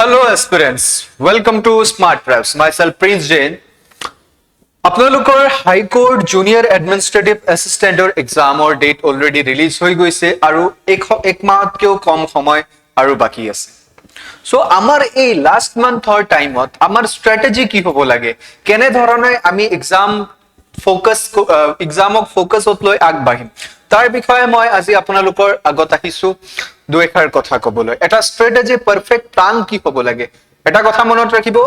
Hello aspirants, welcome to Smart Preps. Myself Prince Jain. আপোনালোকৰ high court junior administrative এছিষ্টেণ্টৰ এক্সামৰ date already release হৈ গৈছে আৰু এক মাহতকৈও কম সময় আৰু বাকী আছে। সো আমাৰ এই লাষ্ট মান্থৰ টাইমত আমাৰ ষ্ট্ৰেটেজি কি হ'ব লাগে, কেনে ধৰণে আমি এক্সামক ফোকাছত লৈ আগবাঢ়িম, তাৰ বিষয়ে মই আজি আপোনালোকৰ আগত আহিছো দুই এষাৰ কথা ক'বলৈ। এটা ষ্ট্ৰেটেজি পাৰফেক্ট প্লান কি হ'ব লাগে, এটা কথা মনত ৰাখিব,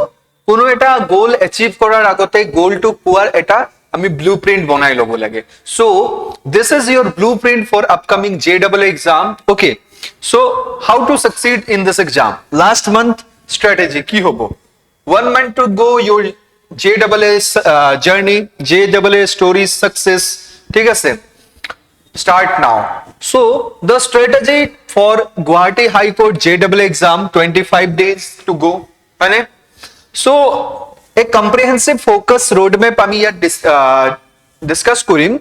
কোনো এটা গোল এচিভ কৰাৰ আগতে গোলটো পোৱাৰ এটা আমি ব্লুপ্ৰিন্ট বনাই ল'ব লাগে। So this is your blueprint for upcoming JEE exam. Okay, so how to succeed in this exam, last month strategy কি হ'ব, 1 month to go your JEE journey, JEE stories success, ঠিক আছে, start now. So the strategy for Guwahati High Court JEE exam, 25 days to go, মানে so a comprehensive focus roadmap আমি ইয়াত discuss কৰিম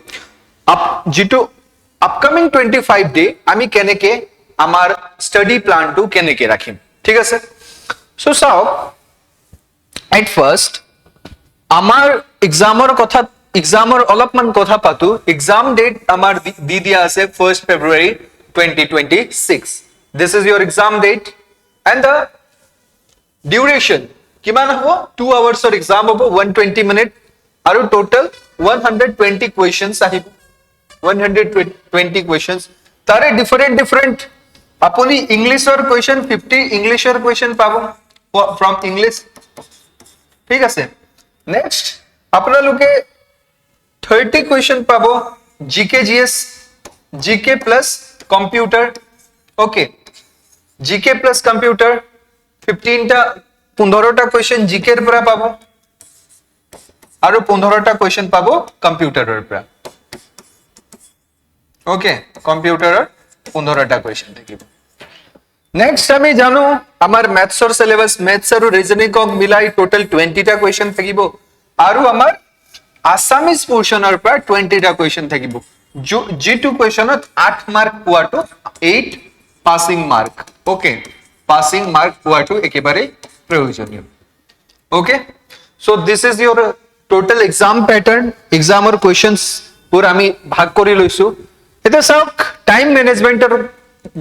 যেটো upcoming 25 day আমি কেনেকে আমাৰ স্টাডি প্লানটো কেনেকে ৰাখিম, ঠিক আছে। সো চাওক, at first আমাৰ এক্সামৰ অলপমান কথা পাতো। এক্সাম ডেট আমাৰ দি দিয়া আছে 1st February 2026. This is your exam date and the duration কিমান হ'ব, 2 hours অৰ এক্সাম হ'ব, 120 মিনিট আৰু টোটাল 120 কোৱেশ্চনছ আহিব, 120 কোৱেশ্চনছ। তাৰে ডিফাৰেন্ট আপুনি ইংলিছৰ কোৱেশ্চন 50 ইংলিছৰ কোৱেশ্চন পাব ফ্ৰম ইংলিছ, ঠিক আছে। নেক্সট আপোনালোকে 30 কোৱেশ্চন পাব জিকে জিএস, জিকে প্লাস কম্পিউটাৰ। ওকে, জিকে প্লাস কম্পিউটাৰ 15টা কোৱেশ্চন জিকেৰ পৰা পাব আৰু 15টা কোৱেশ্চন পাব কম্পিউটাৰৰ পৰা। ওকে, কম্পিউটাৰৰ 15টা কোৱেশ্চন থাকিব। নেক্সট আমি জানো আমাৰ ম্যাথছৰ সিলেবাস, ম্যাথছ আৰু ৰিজনিংক মিলাই টোটাল 20টা কোৱেশ্চন থাকিব আৰু আমাৰ আসামিজ পোৰ্শনৰ পৰা 20টা কোৱেশ্চন থাকিব, যিটো কোৱেশ্চনত 8 মাৰ্ক পোৱাটো 8 passing mark. Okay, passing mark পোৱাটো একেবাৰে প্ৰয়োজনীয়। Okay, so this is your total exam pattern. এক্সামৰ কোৱেশ্চনছ পুৰ আমি ভাগ কৰি লৈছো। এটা চাওক, টাইম মেনেজমেন্টৰ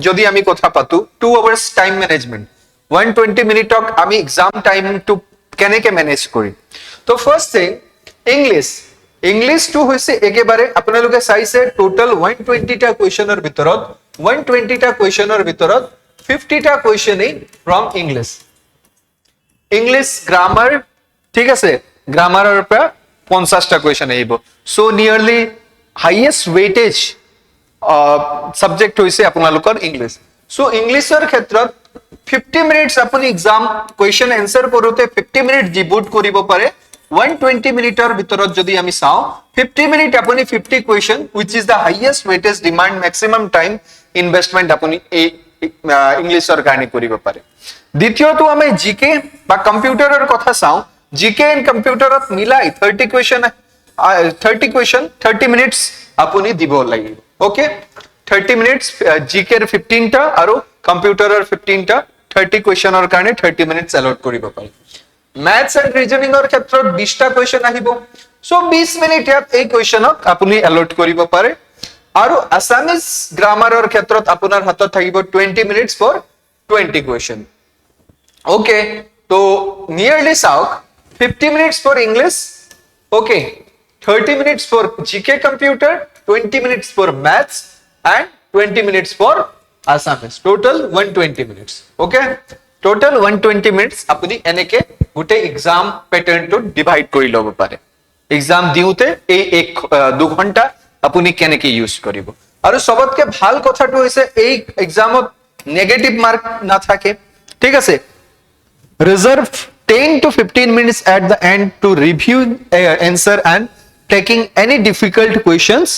যদি আমি কথা পাতো, 2 hours টাইম মেনেজমেন্ট, 120 মিনিটক আমি এক্সাম টাইমটো কেনেকে মেনেজ কৰিম। তো ফাৰ্স্ট থিং, ইংলিছটো হৈছে একেবাৰে আপোনালোকে চাইছে টোটাল 120টা কোৱেশ্চনৰ ভিতৰত 50টা কোৱেশ্চনেই ফ্ৰম ইংলিছ গ্ৰামাৰ, ঠিক আছে, গ্ৰামাৰৰ পৰা 50টা কোৱেশ্চন আহিব। সো নিয়াৰলি হাইয়েষ্ট ওয়েটেজ সাবজেক্ট হৈছে আপোনালোকৰ ইংলিছ। সো ইংলিছৰ ক্ষেত্ৰত 50 মিনিটছ আপুনি এক্সাম কোৱেশ্চন এনসাৰ কৰোতে 50 মিনিট ডিভোট কৰিব পাৰে। 120 মিনিটৰ ভিতৰত যদি আমি চাওঁ, 50 মিনিট আপুনি 50 question, which is the highest weightage demand maximum time investment আপুনি এই ইংলিছৰ কাৰণে কৰিব পাৰে। দ্বিতীয়টো আমি জিকে বা কম্পিউটাৰৰ কথা চাওঁ, জিকে এণ্ড কম্পিউটাৰত মিলাই 30 কোৱেশ্চন 30 মিনিটছ আপুনি দিব লাগিব। ওকে, 30 মিনিটছ জিকেৰ 15টা আৰু কম্পিউটাৰৰ 15টা, 30 কোৱেশ্চনৰ কাৰণে 30 মিনিটছ এলট কৰিব পাৰে। ম্যাথছ এণ্ড ৰিজনিংৰ ক্ষেত্ৰত 20টা কোৱেশ্চন আহিব, সো 20 মিনিট ইয়াত এই কোৱেশ্চনক আপুনি এলট কৰিব পাৰে। আৰু আসামিজ গ্ৰামাৰৰ ক্ষেত্ৰত আপোনাৰ হাতত থাকিব 20 মিনিটছ ফৰ 20 কোৱেশ্চন। ওকে, তো নিয়াৰলি চাওক, 50 minutes for English, okay, 30 minutes for GK computer, 20 minutes for maths and 20 minutes for Assamese, total 120 minutes. Okay, total 120 minutes আপুনি এনেকে গোটেই এক্সাম প্যাটাৰ্নটো ডিভাইড কৰি ল'ব পাৰে। এক্সাম দিওতে এই 1-2 ঘণ্টা আপুনি কেনেকে ইউজ কৰিব। আৰু সবতকে ভাল কথাটো হৈছে এই এক্সামত নেগেটিভ মাৰ্ক নাথাকে, ঠিক আছে। Reserve 10 to 15 minutes at the end to review answer and taking any difficult questions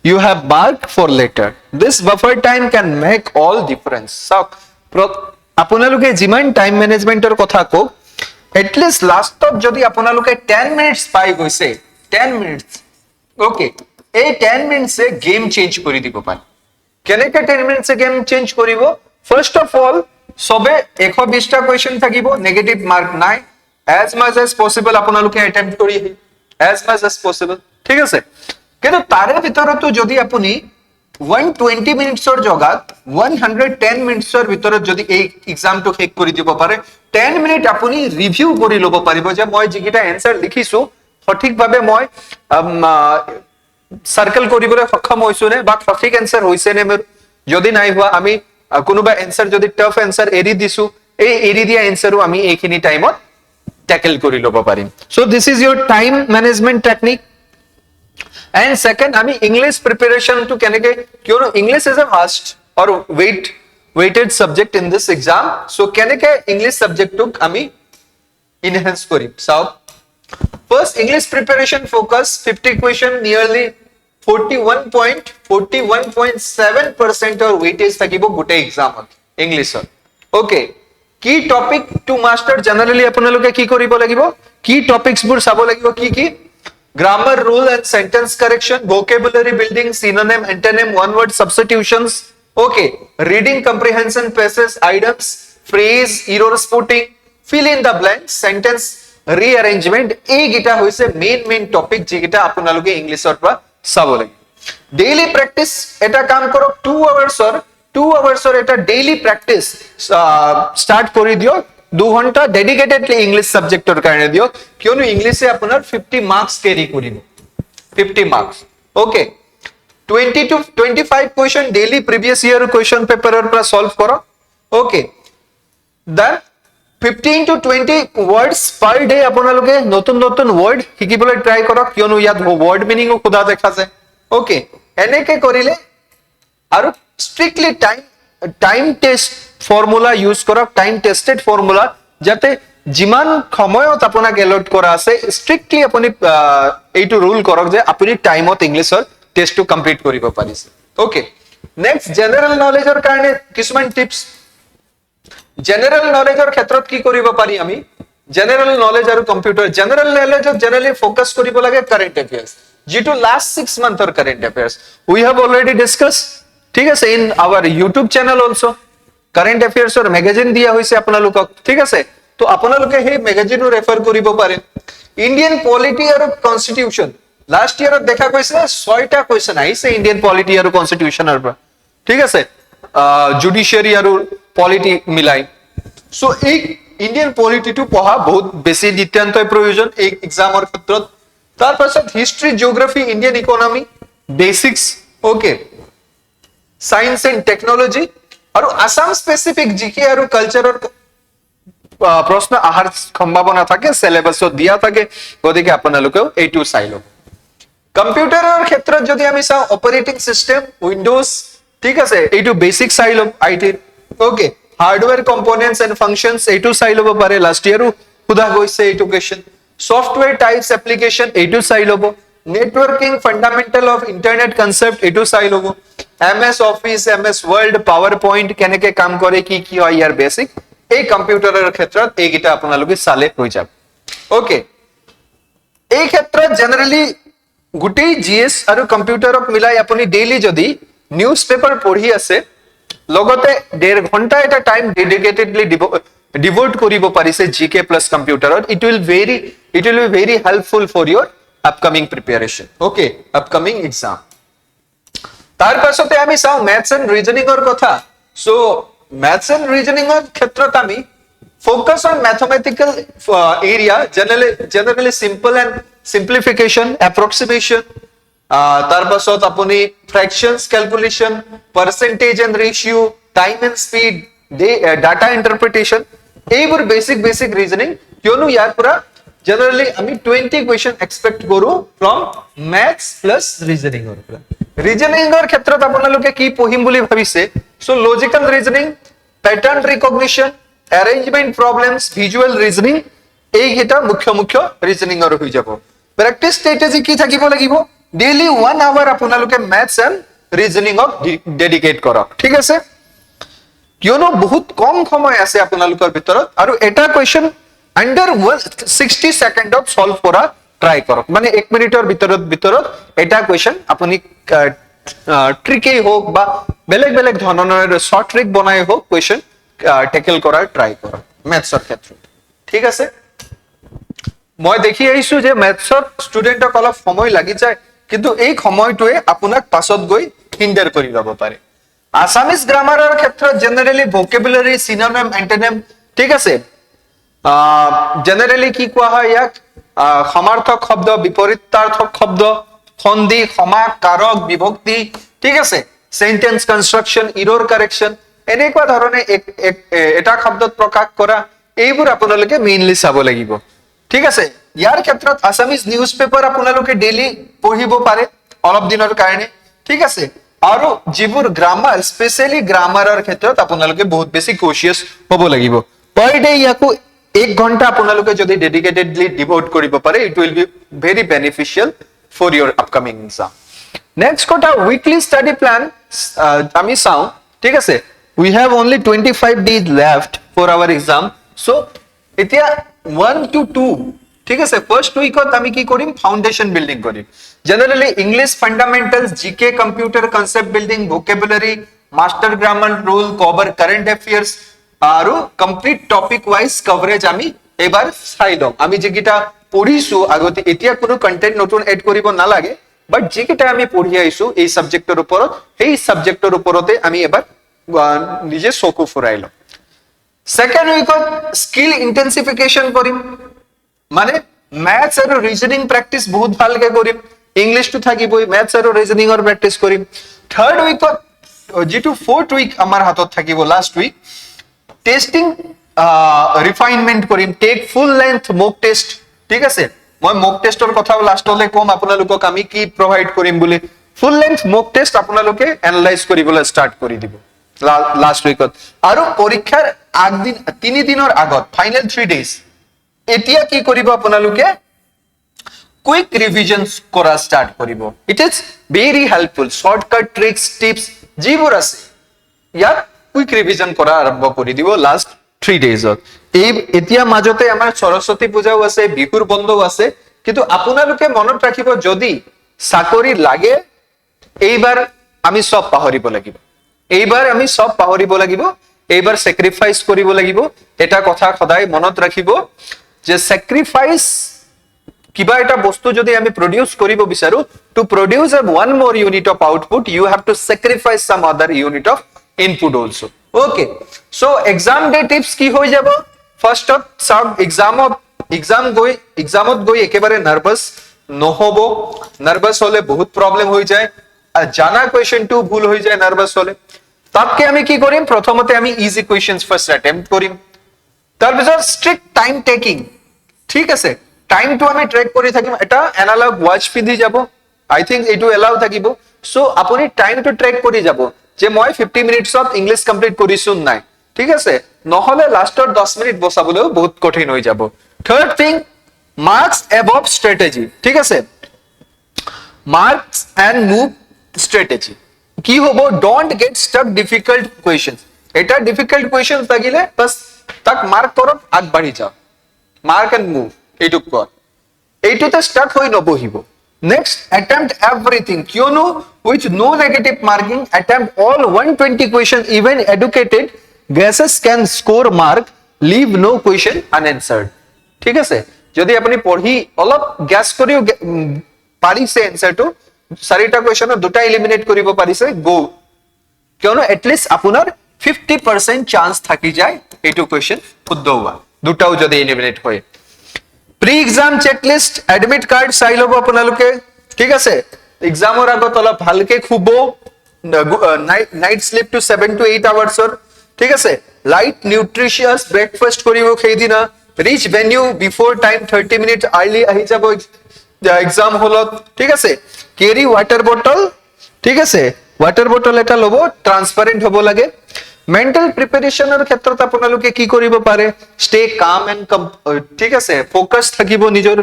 you have marked for later. This buffer time can make all difference. So আপোনালোকে যিমান টাইম মেনেজমেন্টৰ কথা কওক, এটলিষ্ট লাষ্টত যদি আপোনালোকে 10 মিনিটছ পাই গৈছে, 10 মিনিটছ, ওকে, এই 10 মিনিটছে গেম চেঞ্জ কৰি দিব পাৰে। কেনেকে 10 মিনিটছে গেম চেঞ্জ কৰিব? ফাৰ্স্ট অফ অল সবে 120টা কোয়েশ্চন থাকিব, নেগেটিভ মাৰ্ক নাই। as much as possible আপোনালোকে attempt কৰি as much as possible, ঠিক আছে। কিন্তু তাৰে ভিতৰতো যদি আপুনি 120 মিনিটছৰ জগাত 110 মিনিটছৰ ভিতৰত যদি এই এক্সামটো শেষ কৰি দিব পাৰে, 10 মিনিট আপুনি ৰিভিউ কৰি ল'ব পাৰিব যে মই যিকেইটা এনসাৰ লিখিছো সঠিকভাৱে মই সাৰ্কেল কৰিবলৈ সক্ষম হৈছো নে, বা সঠিক এনসাৰ হৈছে নে মোৰ। যদি নাই হোৱা আমি কোনোবা এনসাৰ যদি টাফ এনসাৰ এৰি দিছো, এই এৰি দিয়া এনসাৰও আমি এইখিনি টাইমত ট্যাকেল কৰি ল'ব পাৰিম। So this is your time management technique. And second, আমি English preparation to কেনেকে, কিয়নো English is a must or weighted subject in this exam. So কেনেকে English subject টোক আমি enhance কৰিম চাওক। First, English preparation focus 50 question, nearly 41.7% or weightage থাকিব গোটেই এক্সামত ইংলিশত। ওকে, কি টপিক টু মাস্টাৰ জেনাৰেলি আপোনালোকে কি কৰিব লাগিব, কি টপিকসবোৰ চাব লাগিব, কি grammar rule and sentence correction, vocabulary building, synonym, antonym, one word substitutions, okay, reading comprehension, passages, items, phrase, error spotting, fill in the blanks, sentence rearrangement, এই গিটা হৈছে মেইন টপিক যিগিটা আপোনালোকে ইংলিশৰ পৰা চাব লাগিব। ডেইলি প্ৰেক্টিস এটা কাম কৰক, 2 আৱাৰ্ছৰ এটা ডেইলি প্ৰেক্টিস স্টাৰ্ট কৰি দিয়ক। 2 ঘন্টা ডেডিকেটেডলি ইংলিশ সাবজেক্টৰ কাৰণে দিয়ক, কিয়নো ইংলিশে আপোনাৰ 50 মাৰ্কস ক্যাৰি কৰিব, 50 marks. Okay, 20 to 25 question daily previous year question পেপাৰৰ পৰা সলভ কৰক। Okay, then 15 to 20 words per day আপোনালোকে নতুন ওয়ার্ড শিকিবলৈ ট্রাই কৰক, কিয়নো ইয়াত ওয়াৰ্ড মিনিংও খোদা দেখা যায়। ওকে, এনেকে কৰিলে আৰু স্ট্ৰিক্টলি টাইম টেস্ট ফৰ্মুলা ইউজ কৰক, টাইম টেস্টেড ফৰ্মুলা, যাতে যিমান সময়ত আপোনাক এলট কৰা আছে স্ট্ৰিক্টলি আপুনি এইটো ৰুল কৰক যে আপুনি টাইমত ইংলিশৰ টেস্টটো কমপ্লিট কৰিব পাৰিছে। ওকে, নেক্সট জেনাৰেল নলেজৰ কাৰণে কিছুমান টিপস। জেনাৰেল নলেজৰ ক্ষেত্ৰত কি কৰিব পাৰি আমি, জেনাৰেল নলেজ আৰু কম্পিউটাৰ। জেনাৰেল নলেজত জেনাৰেলি ফোকাস কৰিব লাগে কাৰেন্ট অ্যাফেয়াৰ্স, যেটো লাস্ট 6 মান্থৰ current affairs we have already discuss, ঠিক আছে, in our YouTube channel also. Current অ্যাফেয়াৰ্সৰ মেগাজিন দিয়া হৈছে আপোনালোকক, ঠিক আছে, তো আপোনালোকে সেই মেগাজিনো ৰেফাৰ কৰিব পাৰে। ইন্ডিয়ান পলিটি আৰু কনস্টিটিউশন, লাস্ট ইয়াৰত দেখা গৈছে 6টা কোয়েশ্চন আহিছে ইন্ডিয়ান পলিটি আৰু কনস্টিটিউশনৰ পৰা, ঠিক আছে, জুডিশিয়াৰি আৰু পলিটি মিলাই। সো এই ইন্ডিয়ান পলিটিটো পঢ়া বহুত বেছি নিতান্তই প্ৰয়োজন এই এক্সামৰ ক্ষেত্ৰত। তাৰ পাছত history, geography, Indian economy, basics, okay, science and technology আৰু আসাম স্পেসিফিক জিকে আৰু কালচাৰৰ প্ৰশ্ন আহাৰ সম্ভাৱনা থাকে, সিলেবাসত দিয়া থাকে, গতিকে আপোনালোকেও এইটো চাই লওক। কম্পিউটাৰৰ ক্ষেত্ৰত যদি আমি চাওঁ, অপাৰেটিং সিস্টেম, উইন্ডোজ, ঠিক আছে, এইটো বেসিক চাই লওক আইটিৰ। ওকে, হাৰ্ডওয়্যাৰ কম্পোনেন্টস এন্ড ফাংশনস এইটো চাই ল'ব পাৰে, লাস্ট ইয়াৰো সোধা গৈছে এইটো কোয়েশ্চন। সফটওয়্যার টাইপস এপ্লিকেশন এইটো চাই ল'ব। Networking fundamental of internet concept এইটো চাই ল'ব। MS office, MS word, PowerPoint কেনেকে কাম কৰে, কি হয় ইয়াৰ বেসিক, এই কম্পিউটাৰৰ ক্ষেত্ৰত এইগিটা আপোনালোকে চালে হৈ যাব। ওকে, এই ক্ষেত্ৰত জেনাৰেলি গোটেই জিএস আৰু কম্পিউটাৰক মিলাই আপুনি ডেইলি যদি নিউজ পেপাৰ পঢ়ি আছে, লগতে 1.5 ঘন্টা এটা টাইম ডেডিকেটেডলি ডিভোট কৰিব পাৰিছে জিকে প্লাস কম্পিউটাৰত, it will be very helpful for your upcoming preparation. Okay, upcoming exam. তার পাছতে আমি চাও ম্যাথস এন্ড রিজনিং এর কথা। সো ম্যাথস এন্ড রিজনিং এর ক্ষেত্ৰত আমি focus on mathematical area, generally simple and simplification, approximation, তার পাছত আপনি fractions calculation, percentage and ratio, time and speed, data interpretation, এইবোৰ বেসিক ৰিজনিং, কিয়নো ইয়াৰ পৰা জেনাৰেলি আমি 20 কোয়েশ্চন এক্সপেক্ট কৰো ফ্ৰম ম্যাথস প্লাস ৰিজনিং এৰ পৰা। ৰিজনিং এৰ ক্ষেত্ৰত আপোনালোকে কি পঢ়িম বুলি ভাবিছে, so logical reasoning, pattern recognition, arrangement problems, visual reasoning, এইকেইটা মুখ্য রিজনিং এর হৈ যাব। প্র্যাকটিস স্ট্র্যাটেজি কি থাকিব লাগিব, ডেইলি 1 আৱাৰ আপোনালোকে ম্যাথস এন্ড ৰিজনিংক ডেডিকেট কৰক, ঠিক আছে, কিয়নো বহুত কম সময় আছে আপোনালোকৰ ভিতৰত, আৰু এটা কোয়েশ্চন আন্ডাৰ 60 সেকেন্ডত সলভ কৰা ট্ৰাই কৰক, মানে 1 মিনিটৰ ভিতৰত এটা কোয়েশ্চন আপুনি ট্ৰিকেই হোক বা বেলেগ ধৰণৰ শৰ্ট ট্ৰিক বনাই হোক কোয়েশ্চন টেকেল কৰাৰ ট্ৰাই কৰক মেথছৰ ক্ষেত্ৰত ঠিক আছে মই দেখি আহিছো যে মেথছত ষ্টুডেণ্টক অলপ সময় লাগি যায় কিন্তু এই সময়টোৱে আপোনাক পাছত গৈ হিন্ডাৰ কৰি ল'ব পাৰে আসামিজ গ্ৰামাৰৰ ক্ষেত্ৰত জেনাৰেলি ভোকেবুলাৰি সিনোনিম এন্টোনিম ঠিক আছে জেনাৰেলি কি কোৱা হয় ইয়াক সমাৰ্থক শব্দ বিপৰীতাৰ্থক শব্দ সন্ধি সমাস কাৰক বিভক্তি ঠিক আছে সেন্টেন্স কনস্ট্ৰাকশন এৰৰ কাৰেকশন এনেকুৱা ধৰণে এটা শব্দত প্ৰকাশ কৰা এইবোৰ আপোনালোকে মেইনলি চাব লাগিব ঠিক আছে ইয়াৰ ক্ষেত্ৰত আসামিজ নিউজ পেপাৰ আপোনালোকে ডেইলি পঢ়িব পাৰে অলপ দিনৰ কাৰণে ঠিক আছে আৰু যিবোৰ গ্ৰামাৰ স্পেশালি গ্ৰামাৰৰ ক্ষেত্ৰত আপোনালোকে বহুত বেছি কশিয়াস হ'ব লাগিব পাৰ ডে ইয়াকো 1 ঘন্টা আপোনালোকে যদি ডেডিকেটেডলি ডিভোট কৰিব পাৰে it will be very beneficial for your upcoming exam next কথা উইকলি স্টাডি প্ল্যান আমি চাও ঠিক আছে we have only 25 days left for our exam so এতিয়া 1 to 2 ঠিক আছে ফার্স্ট উইকত আমি কি কৰিম ফাউন্ডেশন বিল্ডিং কৰিম generally English fundamentals GK computer concept building vocabulary master grammar rule cover current affairs আৰু কমপ্লিট টপিক ওয়াইজ কভাৰেজ আমি এবাৰ চাই লম আমি যেকিটা পঢ়িছো আগতে এতিয়া কোনো কন্টেন্ট নতুন এড কৰিব নালাগে বাট যেকিটা আমি পঢ়ি আইছো এই সাবজেক্টৰ ওপৰত এই সাবজেক্টৰ ওপৰতে আমি এবাৰ নিজে চকু ফুৰাই লম সেকেন্ড উইকত স্কিল ইন্টেন্সিফিকেশন কৰিম মানে ম্যাথছ আৰু ৰিজনিং প্ৰ্যাকটিস বহুত ভালকে কৰিম ইংলিশ টু থাকিবই ম্যাথছ আৰু ৰিজনিংৰ প্ৰ্যাকটিস কৰিম থাৰ্ড উইকত যেটো ফোৰ্থ উইক আমাৰ হাতত থাকিব লাষ্ট উইক টেস্টিং ৰিফাইনমেন্ট কৰিম টেক ফুল লেন্থ মক টেস্ট ঠিক আছে মই মক টেষ্টৰ কথাও লাষ্টলৈ কম আপোনালোকক আমি কি প্ৰভাইড কৰিম বুলি ফুল লেন্থ মক টেষ্ট আপোনালোকে এনালাইজ কৰিবলৈ ষ্টাৰ্ট কৰি দিব লাষ্ট উইকত আৰু পৰীক্ষাৰ আগদিন 3 দিনৰ আগত ফাইনাল 3 ডেজ এতিয়া কি কৰিব আপোনালোকে কুইক ৰিভিজনস কৰা ষ্টাৰ্ট কৰিব it is very helpful shortcut tricks tips যিবোৰ আছে ইয়াত কুইক ৰিভিজন কৰা আৰম্ভ কৰি দিব লাষ্ট 3 ডেজত এই এতিয়া মাজতে আমাৰ সৰস্বতী পূজাও আছে বিহুৰ বন্ধও আছে কিন্তু আপোনালোকে মনত ৰাখিব যদি চাকৰি লাগে এইবাৰ আমি সব পাহৰিব লাগিব এইবাৰ আমি সব পাহৰিব লাগিব এইবাৰ স্যাক্ৰিফাইস কৰিব লাগিব এটা কথা সদায় মনত ৰাখিব যে স্যাক্ৰিফাইস কিবা এটা বস্তু যদি আমি প্ৰডিউস কৰিব বিচাৰো to produce one more unit of output you have to sacrifice some other unit of input also okay so exam day tips কি হৈ যাব ফার্স্ট অফ সব এক্সামত গৈ একেবাৰে নার্ভাস নহব নার্ভাস হলে বহুত প্রবলেম হৈ যায় জানা কোয়েশ্চনটো ভুল হৈ যায় নার্ভাস হলে তাতকে আমি কি কৰিম প্ৰথমতে আমি ইজি কোয়েশ্চনস ফাৰ্স্ট অ্যাটেম্প্ট কৰিম তাৰ পিছত স্ট্ৰিক্ট টাইম টেকিং ঠিক আছে টাইমটো আমি ট্ৰ্যাক কৰি থাকিম এটা এনালগ ওয়াচ পিন্ধি যাব আই থিংক এটো এলাউ থাকিব সো আপুনি টাইমটো ট্র্যাক কৰি যাব যে মই 50 মিনিটছত ইংলিশ কমপ্লিট কৰিছো নাই ঠিক আছে নহলে লাষ্টৰ 10 মিনিট বচাবলৈও বহুত কঠিন হৈ যাব third thing marks above strategy ঠিক আছে মার্কস এন্ড মুভ স্ট্র্যাটেজি কি হব don't get Starc difficult questions এটা ডিফিকাল্ট কোয়েশ্চনস থাকিলে বাস তাক মার্ক কৰক আগবাঢ়ি যাও মার্ক এন্ড মুভ এইটো কর এইটোতে স্টাক হৈ নবহিব নেক্সট অ্যাটেম্প্ট এভরিথিং কিয়নো with no negative marking attempt all 120 question even educated guesses can score mark leave no question unanswered ঠিক আছে যদি আপুনি পঢ়ি অলপ গেস কৰিও পাৰিছে এনসাৰটো চাৰিটা কোয়েশ্চনৰ দুটা এলিমিনেট কৰিব পাৰিছে গো কিয়নো এটলিষ্ট আপোনাৰ 50% চান্স থাকি যায় এইটো কোয়েশ্চন শুদ্ধ হোৱা দুটাও যদি এলিমিনেট হয় pre exam checklist admit card চাই লব আপোনালোকে ঠিক আছে এক্সামৰ আগত অলপ ভালকে খুব নাইট স্লিপ টু 7 to 8 আৱাৰ্ছৰ ঠিক আছে লাইট নিউট্ৰিশিয়াস ব্রেকফাস্ট করিব সেইদিনা reach venue before time 30 minute early আহি যাব এক্সাম হলত ঠিক আছে ক্যারি ওয়াটার বটল ঠিক আছে ওয়াটার বটল এটা লব ট্রান্সপারেন্ট হব লাগে মেন্টাল প্ৰিপাৰেশনৰ ক্ষেত্ৰত আপোনালোকে কি কৰিব পাৰে ষ্টে কাম এন্ড ঠিক আছে ফোকাস থাকিব নিজৰ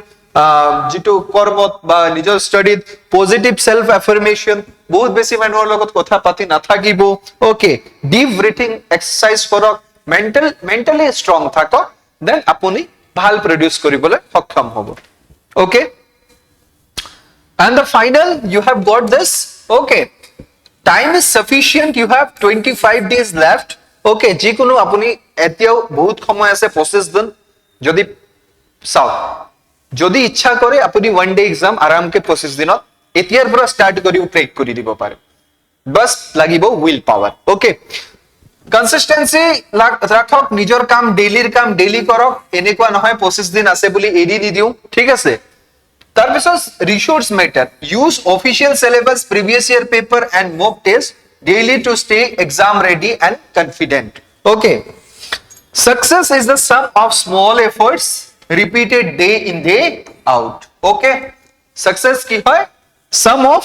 যেটো কৰ্মত বা নিজৰ ষ্টাডিত পজিটিভ সেলফ এফাৰ্মেশন বহুত বেছি মানুহৰ লগত কথা পাতি নাথাকিব ওকে ডিপ ব্ৰিথিং এক্সাৰসাইজ কৰক মেন্টালি স্ট্ৰং থাকক দেন আপুনি ভাল প্ৰডিউস কৰিবলৈ সক্ষম হ'ব okay and the final you have got this okay time is sufficient you have 25 days left okay, যিকোনো আপুনি এতিয়াও বহুত সময় আছে 25 দিন, যদি চাওক যদি ইচ্ছা কৰে আপুনি ওয়ান ডে এক্সাম আৰামকে 25 দিনত এতিয়াৰ পৰা ষ্টাৰ্ট কৰি ক্ৰেক কৰি দিব পাৰে, বাস লাগিব উইল পাৱাৰ। ওকে, কনসিস্টেন্সি ৰাখক, নিজৰ কাম ডেইলিৰ কাম ডেইলি কৰক, এনেকুৱা নহয় 25 দিন আছে বুলি এৰি নিদিও, ঠিক আছে। তাৰপিছত resource matter, use official syllabus, previous year paper and mock test daily to stay exam ready and confident. Okay, success is the sum of small efforts repeated day in day out. Okay, success কি হয় sum of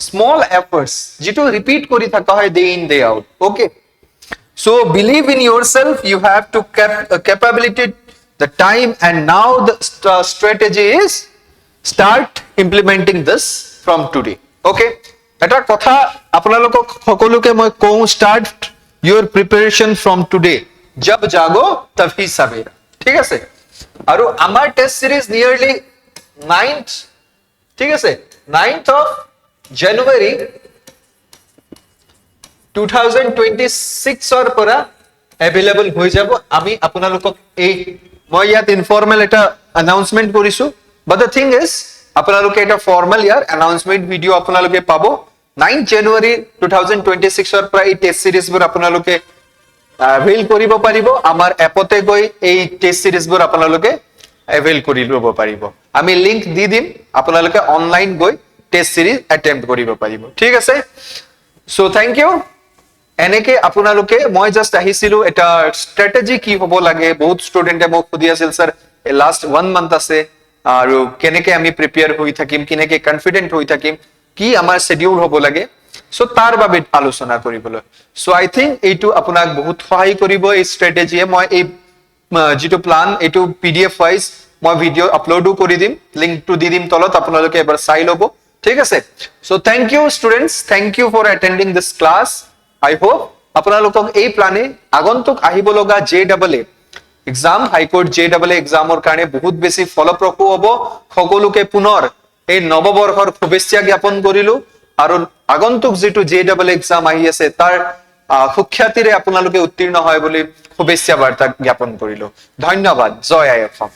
small efforts যেটো repeat করি থাকা হয় day in day out. Okay, so believe in yourself, you have to capability the time, and now the strategy is start implementing this from today. Okay, এটা কথা আপোনালোকক সকলোকে মই কওঁ, start your preparation from today, जब जागो तभी सवेरा, ঠিক আছে। আৰু আমাৰ টেস্ট সিৰিজ নিয়াৰলি 9th, ঠিক আছে, 9th of January 2026 ৰ পৰা अवेलेबल হৈ যাব। আমি আপোনালোকক এই মই ইয়াত ইনফৰ্মেল এটা অ্যানাউন্সমেন্ট কৰিছো, বাট দ্য থিং ইজ আপোনালোকে এটা ফৰ্মেল ইয়াৰ অ্যানাউন্সমেন্ট ভিডিও আপোনালোকে পাব 9 জানুৱাৰী 2026 ৰ পৰা। এই টেস্ট সিৰিজবোৰ আপোনালোকে এভেইল কৰিব পাৰিব, আমাৰ এপতে গৈ এই টেস্ট সিৰিজবোৰ আপোনালোকে এভেইল কৰি ল'ব পাৰিব। আমি লিংক দি দিম, আপোনালোকে অনলাইন গৈ টেস্ট সিৰিজ অ্যাটেম্প্ট কৰিব পাৰিব, ঠিক আছে। So thank you. এনেকে আপোনালোকে মই জাস্ট আহিছিলো এটা স্ট্র্যাটেজি কি হ'ব লাগে, বহুত ষ্টুডেন্টে মোক সুধি আছিল স্যার লাষ্ট 1 মান্থ আছে আৰু কেনেকে আমি প্ৰিপেয়াৰ হৈ থাকিম, কেনেকে কনফিডেন্ট হৈ থাকিম, কি আমাৰ শিডিউল হ'ব লাগে, সো তাৰ বাবে আলোচনা কৰিবলৈ। সো আই থিংক এইটো আপোনাক বহুত সহায় কৰিব এই স্ট্র্যাটেজিয়ে। মই এই যেটো প্লান এইটো পিডিএফ ওয়াইজ মই ভিডিও আপলোডও কৰি দিম, লিংকটো দি দিম তলত, আপোনালোকে এবাৰ চাই ল'ব, ঠিক আছে। So thank you students, thank you for attending this class. I hope আপোনালোকক এই প্লানে আগন্তুক আহিব লগা JEE এক্সাম, হাইকোর্ট JEE এক্সামৰ কাৰণে বহুত বেছি ফলপ্ৰসূ হ'ব। সকলোকে পুনৰ এই নৱবৰ্ষৰ শুভেচ্ছা জ্ঞাপন কৰিলো, আৰু আগন্তুক যেটো JEE এক্সাম আহি আছে তাৰ সুখ্যাতিৰে আপোনালোকে উত্তীৰ্ণ হয় বুলি শুভেচ্ছা বাৰ্তা জ্ঞাপন কৰিলো। ধন্যবাদ। জয় আই অসম।